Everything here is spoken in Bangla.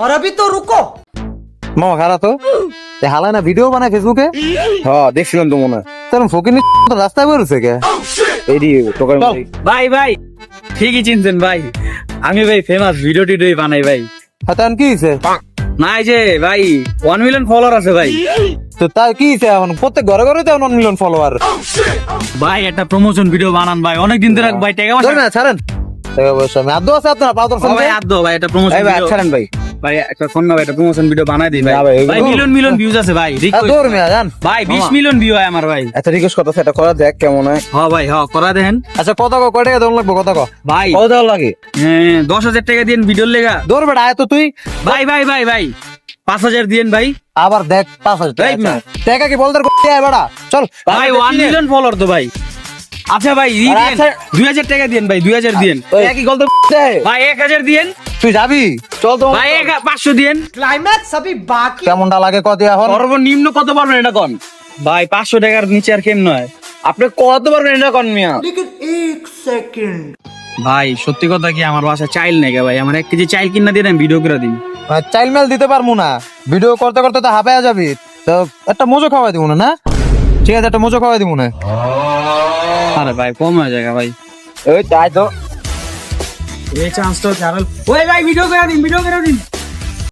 और अभी तो रुको। মামা খারাপ তো হালায় না ভিডিও বানায় ফেসবুকে। হ্যাঁ দেখছিলাম তো মনে হয় তার ফকিনি রাস্তায় বেরোছে কে? এইদি তোকার চল। ভাই ভাই ঠিকই চিনছেন ভাই, আমি ভাই ফেমাস ভিডিও টিডিও বানাই ভাই। হাতান কি হইছে? না এই যে ভাই 1 মিলিয়ন ফলোয়ার আছে ভাই। তো তার কি হইছে? এখন প্রত্যেক ঘরে ঘরে তো 1 মিলিয়ন ফলোয়ার। ভাই একটা প্রমোশন ভিডিও বানান ভাই, অনেকদিন ধরে ভাই টাকা ধর না ছাড়েন। টাকা পয়সা আমি আদৌ আছে আপনার পাওয়ার ও ভাই আদ দাও ভাই, একটা প্রমোশন ভাই ভিডিও ছাড়েন ভাই ভাই, একটা ফোন না ভাই, একটা প্রমোশন ভিডিও বানাই দিই ভাই। না ভাই, ভাই মিলিয়ন মিলিয়ন ভিউজ আছে ভাই, দৌড় মিয়া জান। ভাই 20 মিলিয়ন ভিউ হয় আমার ভাই। এত রিকোয়েস্ট করতেছে এটা করা দেখ কেমন হয় হ্যাঁ ভাই হ্যাঁ করা দেন আচ্ছা কত কয় টাকা দেন লাগবে কত ক? ভাই। কত দেওয়া লাগে 10,000 টাকা দিন ভিডিওর লেগা। দৌড় বেটা আয় তো তুই। ভাই ভাই ভাই ভাই 5,000 দিন ভাই। আবার দেখ 5,000 এই না। টাকা কি বলদের করতে আয় বেটা চল। ভাই 1 মিলিয়ন ফলোয়ার তো ভাই। আচ্ছা ভাই ই আরে দেন, আচ্ছা। 2000 টাকা দিন ভাই, 2000 দিন একই গল্প ভাই, 1000 দিন তুই যাবি? চল তো ভাই, 500 দিন। क्लाइमैक्स अभी बाकी। কেমনটা লাগে কত এখন? সর্বনিম্ন কত পারবেন এটা কোন ভাই? 500 টাকার নিচে আর কেম নয় আপনি কত পারবেন এটা কোন মিয়া लेकिन एक सेकंड। ভাই। সত্যি কথা কি আমার বাসায় চাইল নেই ভাই, আমার 1 কেজি চাইল কিনা দিন, আমি ভিডিও করে দিই। চাইল মেল দিতে পারবো না, ভিডিও করতে করতে তো হাঁপায়া যাবি। তো একটা মজো খাওয়াই দিব না না? ঠিক আছে একটা মজো খাওয়াই দিব না। আরে ভাই কম হয়ে যায় ভাই, ওই তাই তো এই চান্সটা ওই ভাই ভিডিও করে দিন, ভিডিও করে দিন।